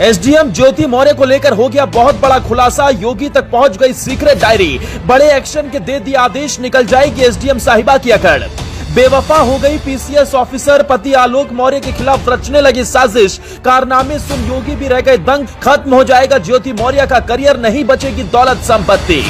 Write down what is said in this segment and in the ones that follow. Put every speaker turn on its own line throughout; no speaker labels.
SDM ज्योति मौर्य को लेकर हो गया बहुत बड़ा खुलासा। योगी तक पहुंच गई सीक्रेट डायरी। बड़े एक्शन के दे दिया आदेश, निकल जाएगी एसडीएम साहिबा की अकड़। बेवफा हो गई पीसीएस ऑफिसर, पति आलोक मौर्य के खिलाफ रचने लगी साजिश। कारनामे सुन योगी भी रह गए दंग। खत्म हो जाएगा ज्योति मौर्य का करियर, नहीं बचेगी दौलत संपत्ति।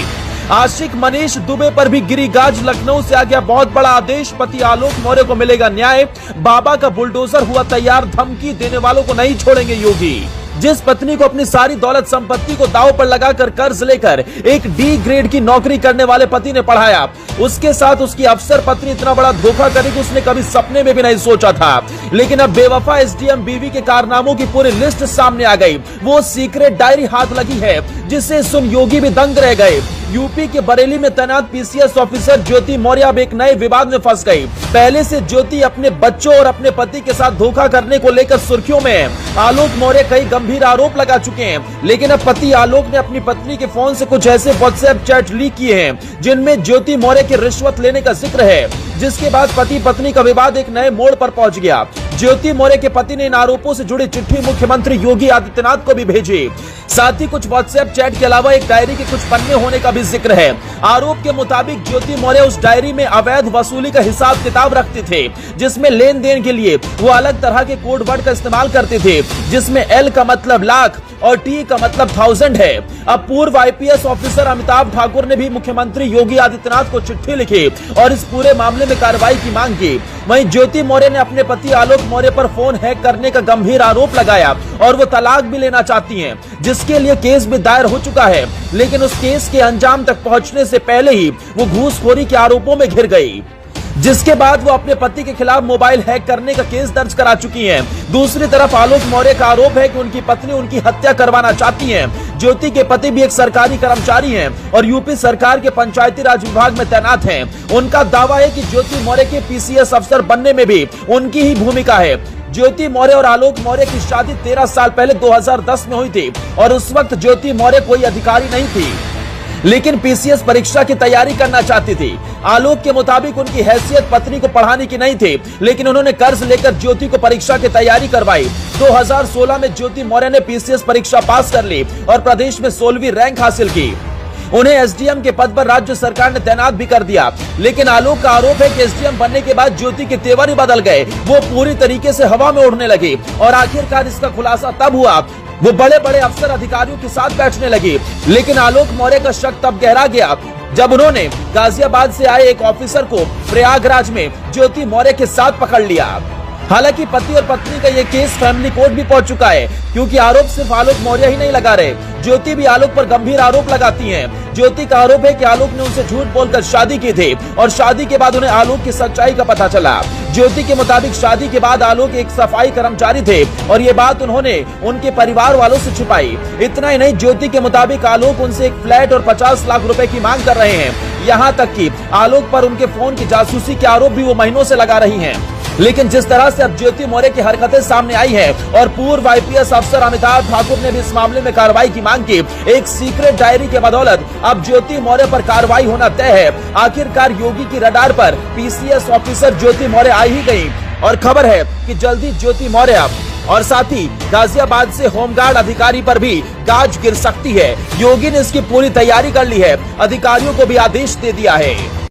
आशिक मनीष दुबे पर भी गिरी गाज। लखनऊ से आ गया बहुत बड़ा आदेश, पति आलोक मौर्य को मिलेगा न्याय। बाबा का बुलडोजर हुआ तैयार, धमकी देने वालों को नहीं छोड़ेंगे योगी। जिस पत्नी को अपनी सारी दौलत संपत्ति को दांव पर लगाकर कर्ज लेकर एक डी ग्रेड की नौकरी करने वाले पति ने पढ़ाया, उसके साथ उसकी अफसर पत्नी इतना बड़ा धोखा करेगी उसने कभी सपने में भी नहीं सोचा था। लेकिन अब बेवफा एसडीएम बीवी के कारनामों की पूरी लिस्ट सामने आ गई। वो सीक्रेट डायरी हाथ लगी है जिसे सुन योगी भी दंग रह गए। यूपी के बरेली में तैनात पीसीएस ऑफिसर ज्योति मौर्य अब एक नए विवाद में फंस गई। पहले से ज्योति अपने बच्चों और अपने पति के साथ धोखा करने को लेकर सुर्खियों में है। आलोक मौर्य कई गंभीर आरोप लगा चुके हैं, लेकिन अब पति आलोक ने अपनी पत्नी के फोन से कुछ ऐसे व्हाट्सएप चैट लीक किए हैं जिनमें ज्योति मौर्य की रिश्वत लेने का जिक्र है, जिसके बाद पति पत्नी का विवाद एक नए मोड़ पर पहुंच गया। ज्योति मौर्य के पति ने इन आरोपों से जुड़ी चिट्ठी मुख्यमंत्री योगी आदित्यनाथ को भी भेजी। साथ ही कुछ व्हाट्सएप चैट के अलावा एक डायरी के कुछ पन्ने होने का भी जिक्र है। आरोप के मुताबिक ज्योति मौर्य उस डायरी में अवैध वसूली का हिसाब किताब रखते थे, जिसमें लेन देन के लिए वो अलग तरह के कोड वर्ड का इस्तेमाल करते थे, जिसमें एल का मतलब लाख और टी का मतलब 1000 है। अब पूर्व आईपीएस ऑफिसर अमिताभ ठाकुर ने भी मुख्यमंत्री योगी आदित्यनाथ को चिट्ठी लिखी और इस पूरे मामले में कार्रवाई की मांग की। वहीं ज्योति मौर्य ने अपने पति आलोक मौर्य पर फोन हैक करने का गंभीर आरोप लगाया और वो तलाक भी लेना चाहती हैं, जिसके लिए केस भी दायर हो चुका है। लेकिन उस केस के अंजाम तक पहुंचने से पहले ही वो घूसखोरी के आरोपों में घिर गई, जिसके बाद वो अपने पति के खिलाफ मोबाइल हैक करने का केस दर्ज करा चुकी हैं। दूसरी तरफ आलोक मौर्य का आरोप है कि उनकी पत्नी उनकी हत्या करवाना चाहती हैं। ज्योति के पति भी एक सरकारी कर्मचारी हैं और यूपी सरकार के पंचायती राज विभाग में तैनात हैं। उनका दावा है कि ज्योति मौर्य के पीसीएस अफसर बनने में भी उनकी ही भूमिका है। ज्योति मौर्य और आलोक मौर्य की शादी 13 साल पहले 2010 में हुई थी और उस वक्त ज्योति मौर्य कोई अधिकारी नहीं थी, लेकिन पीसीएस परीक्षा की तैयारी करना चाहती थी। आलोक के मुताबिक उनकी हैसियत पत्नी को पढ़ाने की नहीं थी, लेकिन उन्होंने कर्ज लेकर ज्योति को परीक्षा की तैयारी करवाई। 2016 में ज्योति मौर्य ने पीसीएस परीक्षा पास कर ली और प्रदेश में 16वीं रैंक हासिल की। उन्हें एसडीएम के पद पर राज्य सरकार ने तैनात भी कर दिया। लेकिन आलोक का आरोप है कि एसडीएम बनने के बाद ज्योति के तेवर ही बदल गए, वो पूरी तरीके से हवा में उड़ने लगी और आखिरकार इसका खुलासा तब हुआ वो बड़े बड़े अफसर अधिकारियों के साथ बैठने लगी। लेकिन आलोक मौर्य का शक तब गहरा गया जब उन्होंने गाजियाबाद से आए एक ऑफिसर को प्रयागराज में ज्योति मौर्य के साथ पकड़ लिया। हालांकि पति और पत्नी का ये केस फैमिली कोर्ट भी पहुंच चुका है, क्योंकि आरोप सिर्फ आलोक मौर्य ही नहीं लगा रहे, ज्योति भी आलोक पर गंभीर आरोप लगाती हैं। ज्योति का आरोप है कि आलोक ने उनसे झूठ बोलकर शादी की थी और शादी के बाद उन्हें आलोक की सच्चाई का पता चला। ज्योति के मुताबिक शादी के बाद आलोक एक सफाई कर्मचारी थे और ये बात उन्होंने उनके परिवार वालों से छुपाई। इतना ही नहीं, ज्योति के मुताबिक आलोक उनसे एक फ्लैट और 50 लाख रुपए की मांग कर रहे हैं। यहाँ तक कि आलोक पर उनके फोन की जासूसी के आरोप भी वो महीनों से लगा रही हैं। लेकिन जिस तरह से अब ज्योति मौर्य की हरकतें सामने आई हैं और पूर्व आईपीएस अफसर अमिताभ ठाकुर ने भी इस मामले में कार्रवाई की मांग की, एक सीक्रेट डायरी के बदौलत अब ज्योति मौर्य पर कार्रवाई होना तय है। आखिरकार योगी की रडार पर पीसीएस ऑफिसर ज्योति मौर्य आ ही गई और खबर है कि जल्दी ज्योति मौर्य और साथ ही गाजियाबाद से होमगार्ड अधिकारी पर भी गाज गिर सकती है। योगी ने इसकी पूरी तैयारी कर ली है, अधिकारियों को भी आदेश दे दिया है।